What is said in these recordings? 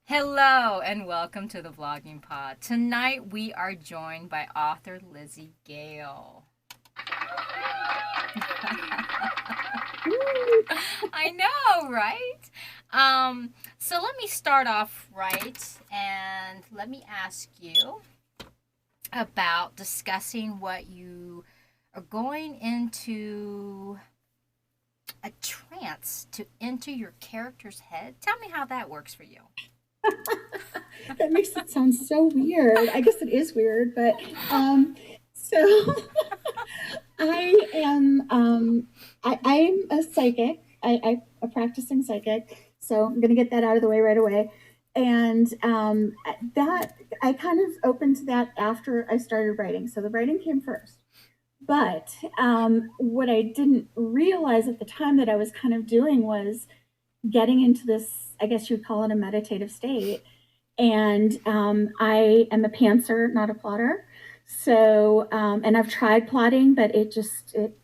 Hello and welcome to the Vlogging Pod. Tonight we are joined by author Lizzy Gayle. I know, right? So let me start off right and let me ask you about discussing what you are going into a trance to enter your character's head. Tell me how that works for you. That makes it sound so weird. I guess it is weird, but so I am I'm a psychic. I a practicing psychic. So I'm gonna get that out of the way right away. And that I kind of opened to that after I started writing. So the writing came first. But what I didn't realize at the time that I was kind of doing was getting into this, I guess you'd call it a meditative state. And I am a pantser, not a plotter. So, and I've tried plotting, but it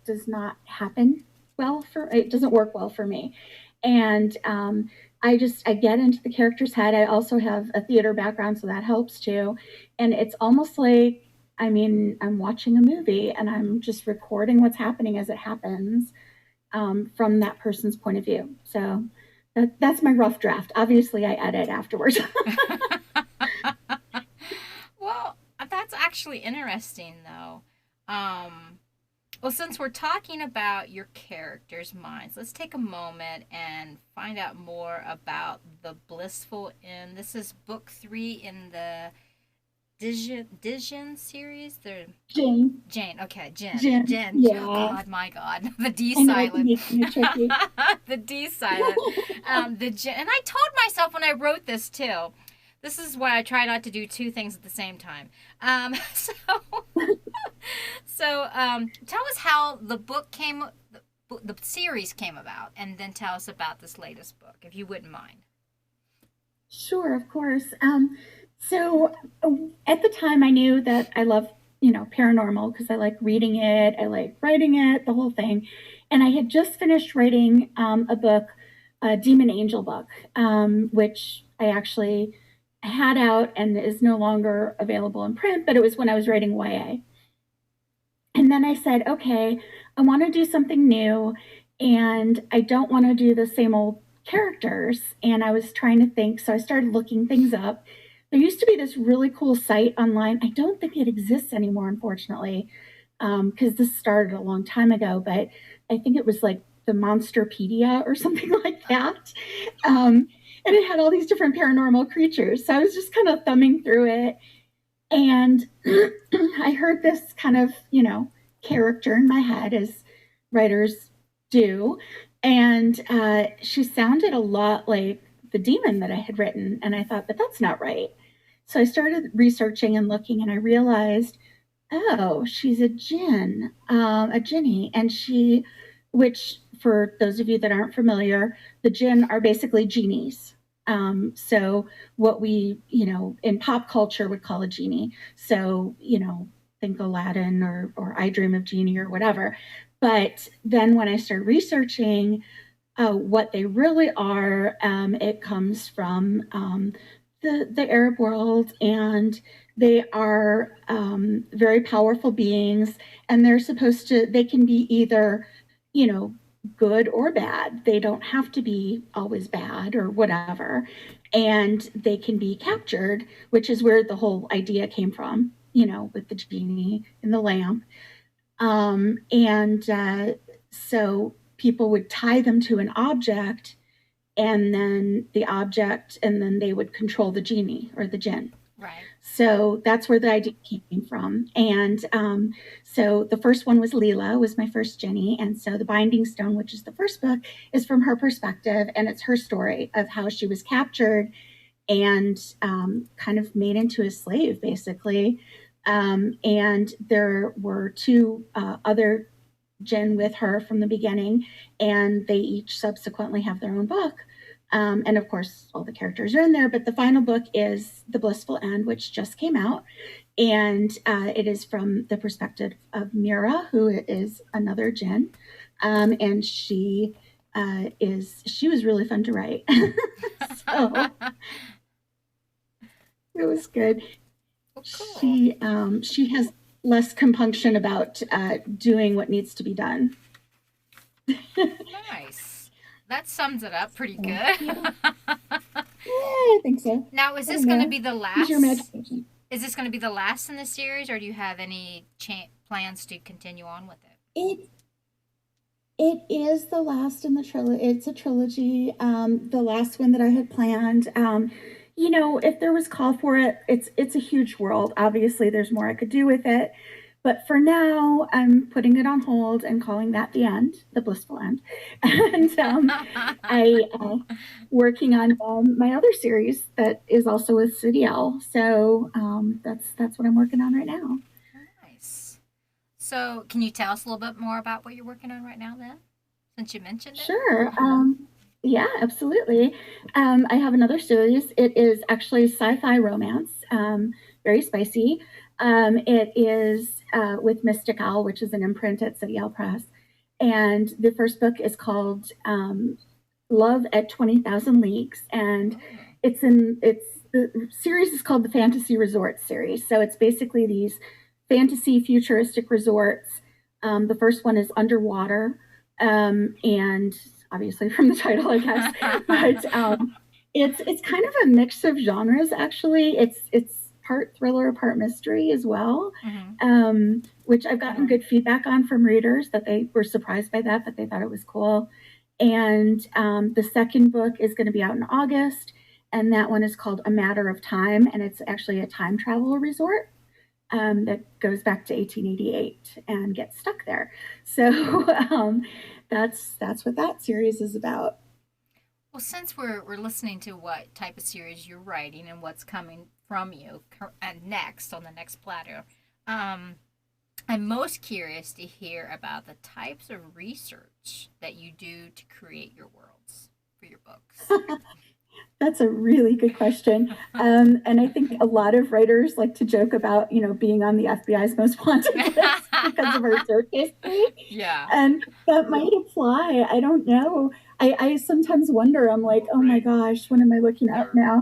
does not happen well for, it doesn't work well for me. And I get into the character's head. I also have a theater background, so that helps too. And it's almost like, I mean, I'm watching a movie and I'm just recording what's happening as it happens from that person's point of view. So that's my rough draft. Obviously, I edit afterwards. Well, that's actually interesting, though. Um, well, since we're talking about your characters' minds, let's take a moment and find out more about the Blissful End. This is book 3 in the Dijon series. The Jane, Jane. Okay, Jen, Jen. Oh yeah, God, my God, the D I know it can silent. be kind of tricky. The D silent. The Jen. And I told myself when I wrote this too. This is why I try not to do two things at the same time. So, tell us how the book came, the series came about, and then tell us about this latest book, if you wouldn't mind. Sure, of course. So at the time, I knew that I love, paranormal because I like reading it, I like writing it, the whole thing. And I had just finished writing a book, a demon angel book, which I actually had out and is no longer available in print, but it was when I was writing YA. And then I said, okay, I want to do something new and I don't want to do the same old characters. And I was trying to think, so I started looking things up. There used to be this really cool site online. I don't think it exists anymore, unfortunately, because this started a long time ago, but I think it was like the Monsterpedia or something like that. And it had all these different paranormal creatures. So I was just kind of thumbing through it and I heard this kind of, character in my head, as writers do. And she sounded a lot like the demon that I had written. And I thought, but that's not right. So I started researching and looking, and I realized, oh, she's a jinn, a jinny. And which for those of you that aren't familiar, the jinn are basically genies. So what we, in pop culture would call a genie. So, think Aladdin or I Dream of Genie or whatever. But then when I started researching what they really are, it comes from the Arab world, and they are very powerful beings, and they can be either, you know, good or bad. They don't have to be always bad or whatever. And they can be captured, which is where the whole idea came from, with the genie in the lamp. And so people would tie them to an object and then they would control the genie or the jinn. Right. So that's where the idea came from. And so the first one was Leela, was my first Jenny. And so the Binding Stone, which is the first book, is from her perspective. And it's her story of how she was captured and kind of made into a slave, basically. And there were two other Jinn with her from the beginning, and they each subsequently have their own book. And of course, all the characters are in there, but the final book is The Blissful End, which just came out. And it is from the perspective of Mira, who is another Jinn. And she is she was really fun to write. So it was good. Well, cool. She has less compunction about doing what needs to be done. Nice. That sums it up pretty So, good. yeah, yeah, I think so. Now, is I this don't going to know. be the Use your last? imagination. Is this going to be the last in the series, or do you have any plans to continue on with it? It it is the last in the trilogy. It's a trilogy. The last one that I had planned. If there was call for it, it's a huge world. Obviously, there's more I could do with it, but for now, I'm putting it on hold and calling that the end, the blissful end. And I working on my other series that is also with City L. So that's what I'm working on right now. Nice. So, can you tell us a little bit more about what you're working on right now, then, since you mentioned it? Sure. Yeah, absolutely. I have another series. It is actually sci-fi romance, very spicy. It is with Mystic Owl, which is an imprint at City Owl Press. And the first book is called Love at 20,000 Leagues. And Oh. it's the series is called the Fantasy Resort series. So it's basically these fantasy futuristic resorts. The first one is underwater, and obviously from the title, I guess. But it's kind of a mix of genres. Actually, it's part thriller, part mystery as well. Mm-hmm. Which I've gotten good feedback on from readers that they were surprised by that, but they thought it was cool. And the second book is going to be out in August, and that one is called A Matter of Time, and it's actually a time travel resort that goes back to 1888 and gets stuck there. So that's what that series is about. Well, since we're listening to what type of series you're writing and what's coming from you and next on the next platter, um, I'm most curious to hear about the types of research that you do to create your worlds for your books. That's a really good question. And I think a lot of writers like to joke about, being on the FBI's most wanted list because of our search history. Yeah. And that might apply. I don't know. I sometimes wonder, I'm like, oh my gosh, what am I looking up now?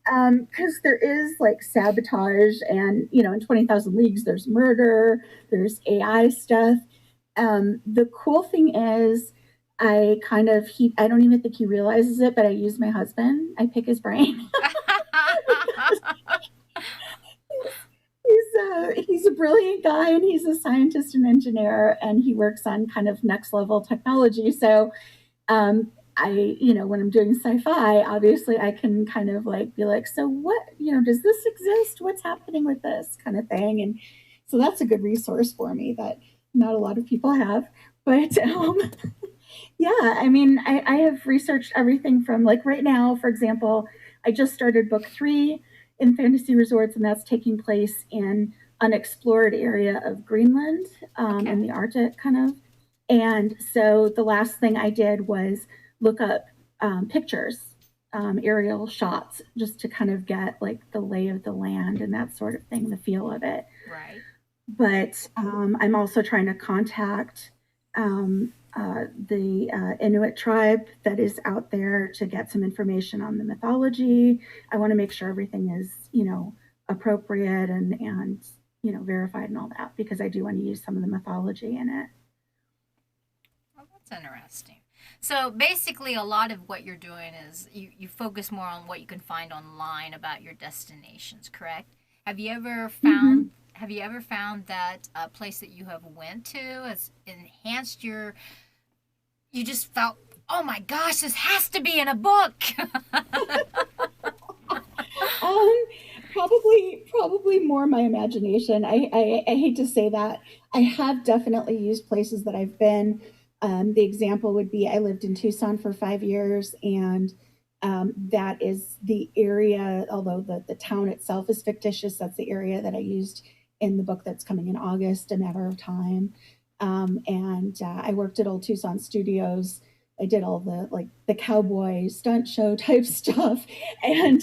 Because there is like sabotage, and, in 20,000 Leagues, there's murder, there's AI stuff. The cool thing is, I don't even think he realizes it, but I use my husband. I pick his brain. He's a brilliant guy, and he's a scientist and engineer, and he works on kind of next level technology. So when I'm doing sci-fi, obviously I can kind of like be like, so what, does this exist? What's happening with this kind of thing? And so that's a good resource for me that not a lot of people have. But yeah, I mean, I have researched everything from, like, right now, for example, I just started book 3 in Fantasy Resorts, and that's taking place in unexplored area of Greenland, in Okay. the Arctic, kind of. And so the last thing I did was look up pictures, aerial shots, just to kind of get like the lay of the land and that sort of thing, the feel of it. Right. But I'm also trying to contact the Inuit tribe that is out there to get some information on the mythology. I want to make sure everything is, appropriate and verified and all that, because I do want to use some of the mythology in it. Well, that's interesting. So basically, a lot of what you're doing is you focus more on what you can find online about your destinations, correct? Have you ever Mm-hmm. found have you ever found that a place that you have went to has enhanced your you just felt, oh my gosh, this has to be in a book. Um, probably more my imagination. I hate to say that. I have definitely used places that I've been. The example would be I lived in Tucson for 5 years, and that is the area, although the town itself is fictitious, that's the area that I used in the book that's coming in August, A Matter of Time. And I worked at Old Tucson Studios. I did all the like the cowboy stunt show type stuff, and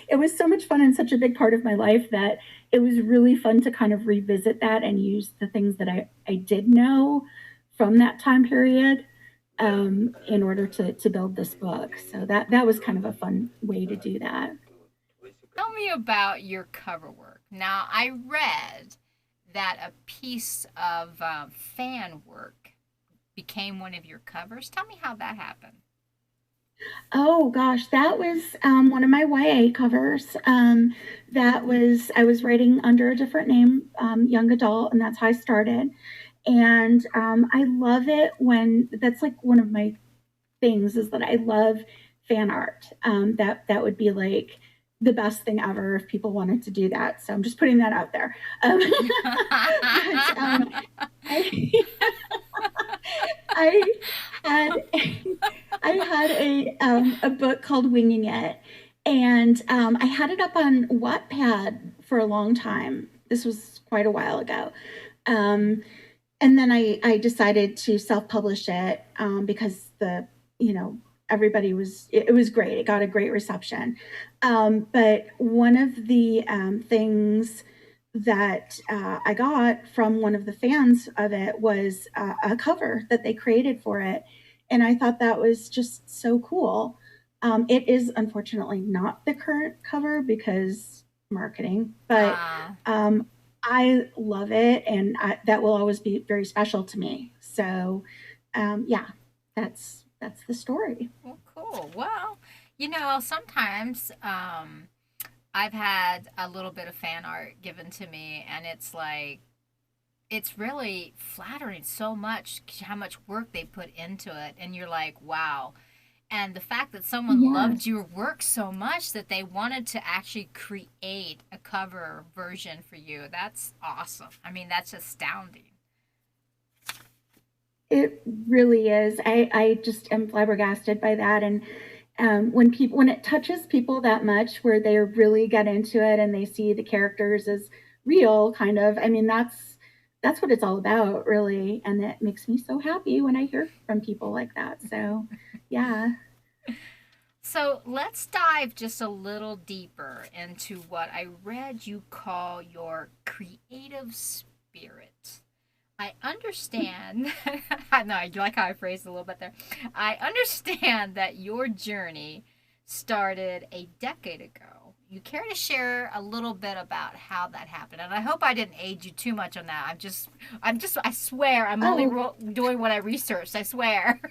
it was so much fun and such a big part of my life that it was really fun to kind of revisit that and use the things that I did know from that time period. in order to build this book. So that was kind of a fun way to do that. Tell me about your cover work. Now, I read that a piece of fan work became one of your covers. Tell me how that happened. Oh gosh, that was one of my YA covers. That was I was writing under a different name, young adult, and that's how I started. And I love it when that's like one of my things is that I love fan art. That would be like the best thing ever if people wanted to do that. So I'm just putting that out there. But I, I had I had a book called Winging It, and I had it up on Wattpad for a long time. This was quite a while ago. Um, and then I decided to self-publish it because you know everybody it was great. It got a great reception. But one of the things that I got from one of the fans of it was a cover that they created for it, and I thought that was just so cool. It is unfortunately not the current cover because marketing, but uh, I love it, and that will always be very special to me. So, yeah, that's the story. well, cool. Well, sometimes I've had a little bit of fan art given to me, and it's like, it's really flattering so much how much work they put into it. And you're like, wow. And the fact that someone loved Yes, your work so much that they wanted to actually create a cover version for you, that's awesome. I mean, that's astounding. it really is. I just am flabbergasted by that, and when it touches people that much, where they really get into it and they see the characters as real, kind of. I mean, that's what it's all about, really, and it makes me so happy when I hear from people like that. So, yeah. So let's dive just a little deeper into what I read you call your creative spirit. I understand. I know, I like how I phrased it a little bit there. I understand that your journey started a decade ago. You care to share a little bit about how that happened? And I hope I didn't age you too much on that. I swear, I'm only Oh, doing what I researched. I swear.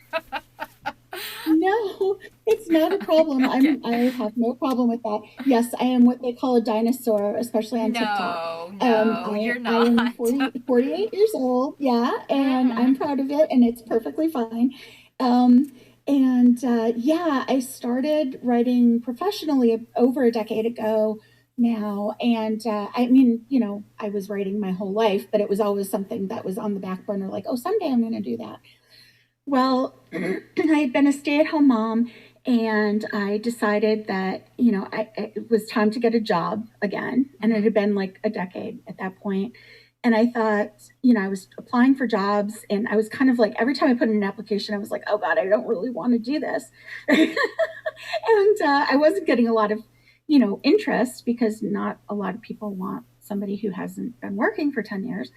no, it's not a problem. Okay. I have no problem with that. Yes, I am what they call a dinosaur, especially on TikTok. No, no, you're I am not. 48 years old, yeah, and I'm Mm-hmm. proud of it, and it's perfectly fine. And yeah, I started writing professionally over a decade ago now, and I mean, I was writing my whole life, but it was always something that was on the back burner, like, oh, someday I'm going to do that. Well, I had been a stay at home mom, and I decided that, it was time to get a job again. And it Mm-hmm. had been like a decade at that point. And I thought, I was applying for jobs, and I was kind of like, every time I put in an application, I was like, oh God, I don't really want to do this. And I wasn't getting a lot of, interest because not a lot of people want somebody who hasn't been working for 10 years.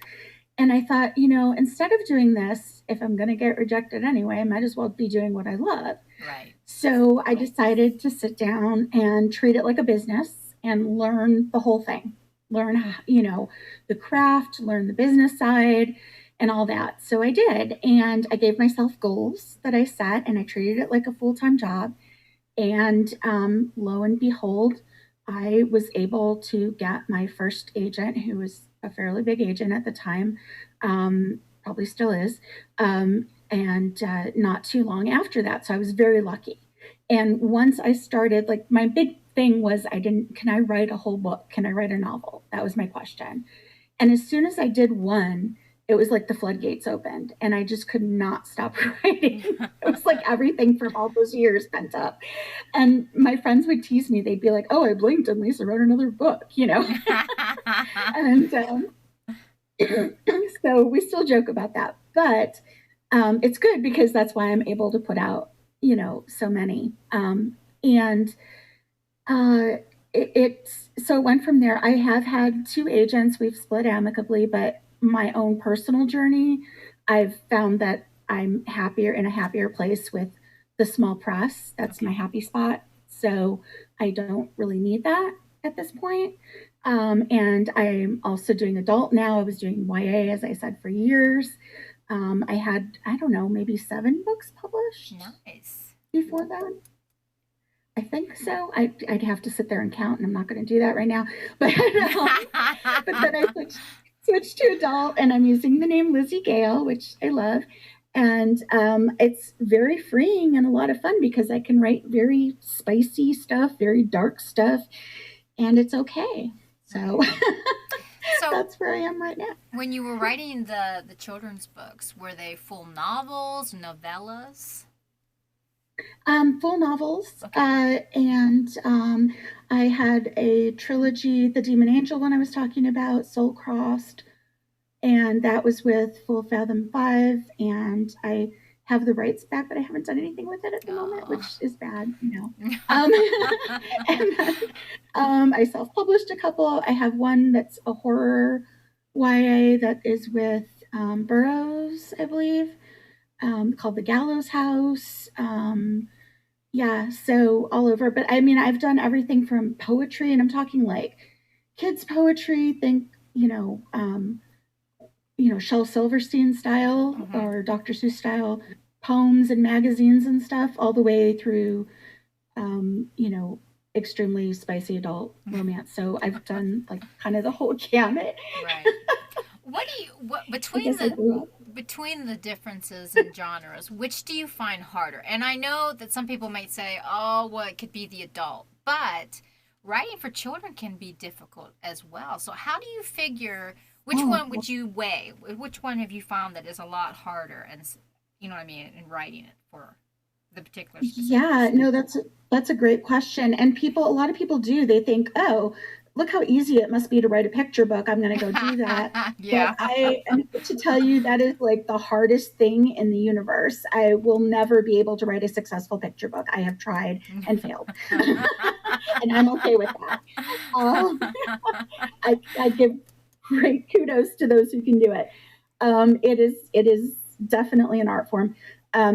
And I thought, instead of doing this, if I'm going to get rejected anyway, I might as well be doing what I love. Right. So I decided to sit down and treat it like a business and learn the whole thing. Learn, the craft, learn the business side, and all that. So I did. And I gave myself goals that I set, and I treated it like a full time job. And lo and behold, I was able to get my first agent, who was a fairly big agent at the time, probably still is, and not too long after that. So I was very lucky. And once I started, like my big thing was, can I write a whole book? Can I write a novel? That was my question. And as soon as I did one, it was like the floodgates opened, and I just could not stop writing. It was like everything from all those years pent up. And my friends would tease me. They'd be like, "Oh, I blinked and Lisa wrote another book." And so we still joke about that, but it's good because that's why I'm able to put out, so many. And uh, it's so it went from there. I have had two agents. We've split amicably, but my own personal journey, I've found that I'm happier in a happier place with the small press. That's my Okay. happy spot. So I don't really need that at this point. And I'm also doing adult now. I was doing YA, as I said, for years. I had, I don't know, maybe 7 books published Nice. before that. I think so. I'd have to sit there and count, and I'm not going to do that right now. But but then I switched to adult, and I'm using the name Lizzy Gayle, which I love. And it's very freeing and a lot of fun because I can write very spicy stuff, very dark stuff, and it's okay. So Right. So, that's where I am right now. when you were writing the children's books, were they full novels, novellas? Full novels, Okay. and I had a trilogy, The Demon Angel, one I was talking about, Soul Crossed, and that was with Full Fathom 5, and I have the rights back, but I haven't done anything with it at the moment, Oh. which is bad, you know. And then I self-published a couple. I have one that's a horror YA that is with Burroughs, I believe, called The Gallows House. Yeah, so all over. But I mean, I've done everything from poetry, and I'm talking like kids' poetry. Think, Shel Silverstein style Hmm. or Dr. Seuss style poems and magazines and stuff, all the way through, um, you know, extremely spicy adult romance. So I've done like kind of the whole gamut. Right. What I between guess I the grew up. differences in genres, which do you find harder? And I know that some people might say, "Oh, well, it could be the adult," but writing for children can be difficult as well. So how do you figure which Oh, one would you weigh? Which one have you found that is a lot harder, and you know what I mean, in writing it for the particular yeah, specifics? no, that's a great question. And people, a lot of people do. They think, oh, look how easy it must be to write a picture book. I'm going to go do that. But Yeah. I am here to tell you that is like the hardest thing in the universe. I will never be able to write a successful picture book. I have tried and failed, and I'm okay with that. Um, I give great kudos to those who can do it. It is definitely an art form.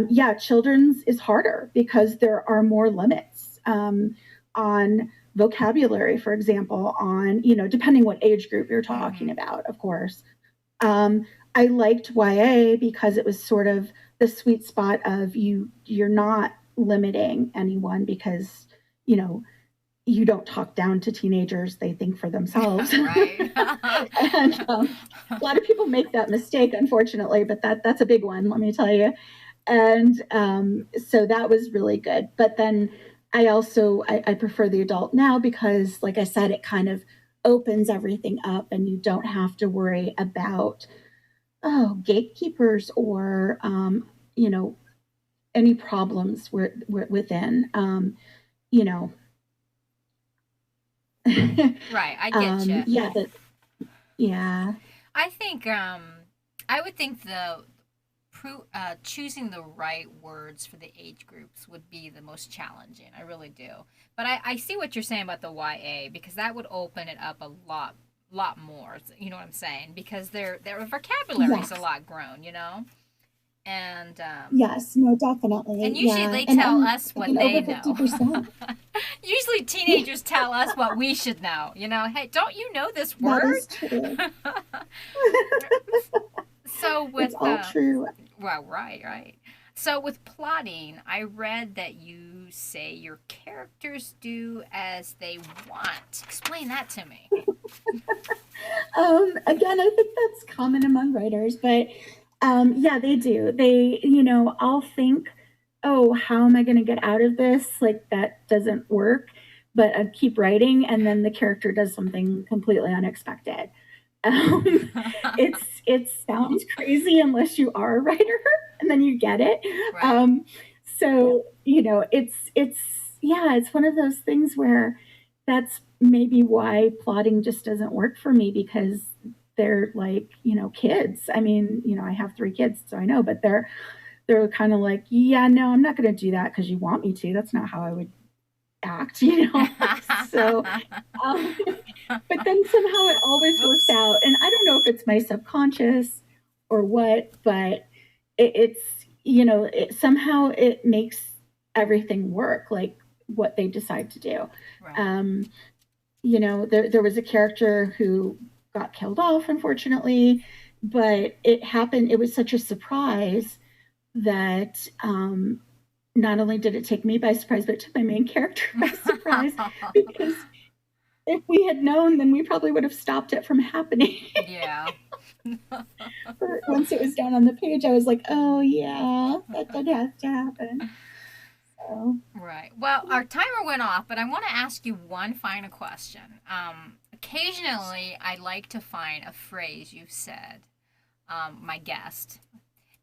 Yeah, children's is harder because there are more limits on vocabulary, for example, on depending what age group you're talking Hmm. about, of course. Um, I liked YA because it was sort of the sweet spot of you're not limiting anyone because you know you don't talk down to teenagers, they think for themselves. Right. And a lot of people make that mistake, unfortunately, but that's a big one, let me tell you. And so that was really good. But then I prefer the adult now because, like I said, it kind of opens everything up, and you don't have to worry about gatekeepers or you know any problems within. You know, Right, I get you. yeah, but yeah. I think I would think choosing the right words for the age groups would be the most challenging. I really do. But I see what you're saying about the YA because that would open it up a lot more. You know what I'm saying? Because their vocabulary is a Yes. lot grown, you know? And Yes. No, definitely. usually Yeah. they tell And us what again, over they know. 50%. Usually teenagers tell us what we should know. You know, hey, don't you know this That word? is true. So It's with all true. well, right. So with plotting, I read that you say your characters do as they want. Explain that to me. Again, I think that's common among writers, but yeah, they do. I'll think, oh, how am I going to get out of this? Like, that doesn't work. But I keep writing, and then the character does something completely unexpected. Um, it sounds crazy unless you are a writer, and then you get it. Right. Um, so it's yeah, it's one of those things where that's maybe why plotting just doesn't work for me because they're like kids. I mean, I have 3 kids, so I know, but they're kind of like, yeah, no, I'm not going to do that because you want me to. That's not how I would act, so um, but then somehow it always works Whoops. out. And I don't know if it's my subconscious or what, but it's somehow it makes everything work, like what they decide to do. Right. Um, there was a character who got killed off, unfortunately, but it happened. It was such a surprise that not only did it take me by surprise, but it took my main character by surprise because if we had known, then we probably would have stopped it from happening. Yeah. Once it was down on the page, I was like, oh, yeah, that has to happen. So, Right. Well, our timer went off, but I want to ask you one final question. Occasionally, I like to find a phrase you've said, my guest,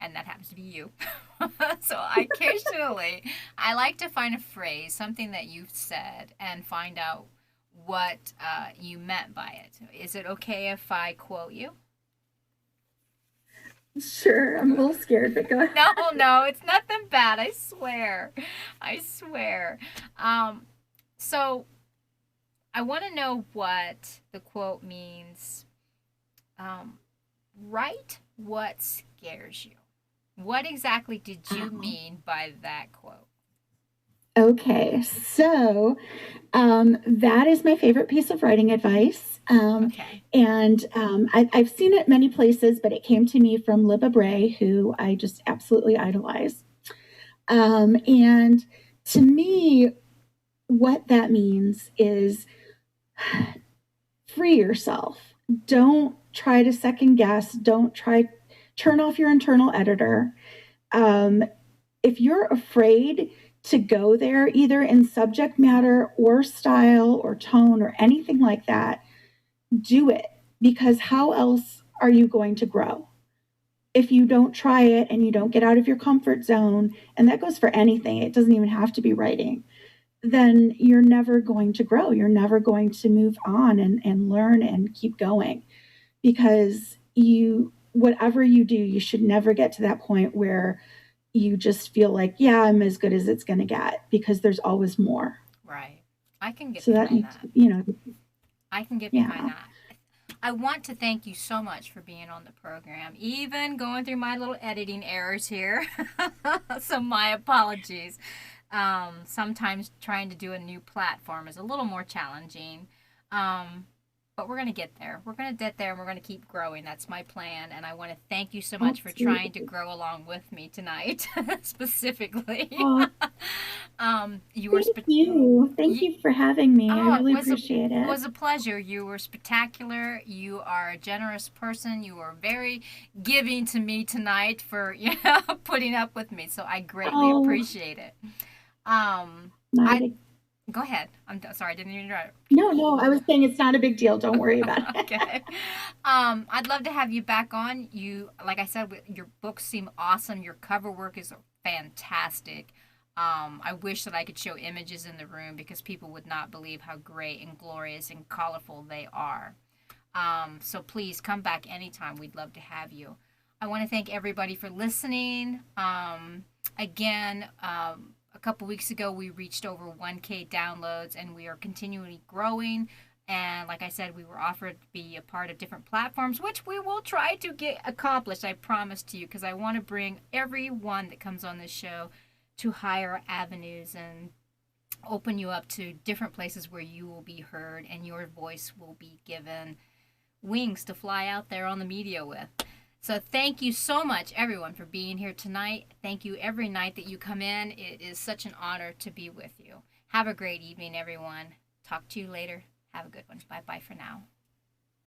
and that happens to be you. So occasionally, I like to find a phrase, something that you've said, and find out what you meant by it. Is it okay if I quote you? sure, I'm a little scared, but go ahead. No, no, it's nothing bad. I swear. I swear. Um, so I want to know what the quote means. Um, write what scares you. What exactly did you Um, mean by that quote? okay, so that is my favorite piece of writing advice. Okay. And I've seen it many places, but it came to me from Libba Bray, who I just absolutely idolize. And to me, what that means is free yourself. Don't try to second guess. Don't try, turn off your internal editor. Um, if you're afraid to go there, either in subject matter or style or tone or anything like that, do it, because how else are you going to grow? If you don't try it and you don't get out of your comfort zone, and that goes for anything, it doesn't even have to be writing, then you're never going to grow. You're never going to move on and learn and keep going, because whatever you do, you should never get to that point where you just feel like, yeah, I'm as good as it's going to get, because there's always more. Right. I can get So that behind needs, that. I can get behind yeah. that. I want to thank you so much for being on the program, even going through my little editing errors here. So, my apologies. Sometimes trying to do a new platform is a little more challenging. Um, but we're going to get there. We're going to get there and we're going to keep growing. That's my plan. And I want to thank you so much for trying to Absolutely. grow along with me tonight, specifically. Oh, You were thank you. Thank you, you for having me. I oh, really appreciate it it. was a pleasure. You were spectacular. You are a generous person. You were very giving to me tonight for putting up with me. So I greatly Oh, appreciate it. Um, not a I big, go ahead. Sorry, I didn't even interrupt. no, no, I was saying it's not a big deal. Don't worry about it. Okay. I'd love to have you back on. You, like I said, your books seem awesome. Your cover work is fantastic. I wish that I could show images in the room because people would not believe how great and glorious and colorful they are. So please come back anytime. We'd love to have you. I want to thank everybody for listening. Again, a couple weeks ago, we reached over 1K downloads and we are continually growing. And like I said, we were offered to be a part of different platforms, which we will try to get accomplished, I promise to you, because I want to bring everyone that comes on this show to higher avenues and open you up to different places where you will be heard and your voice will be given wings to fly out there on the media with. So thank you so much, everyone, for being here tonight. Thank you every night that you come in. It is such an honor to be with you. Have a great evening, everyone. Talk to you later. Have a good one. Bye bye for now.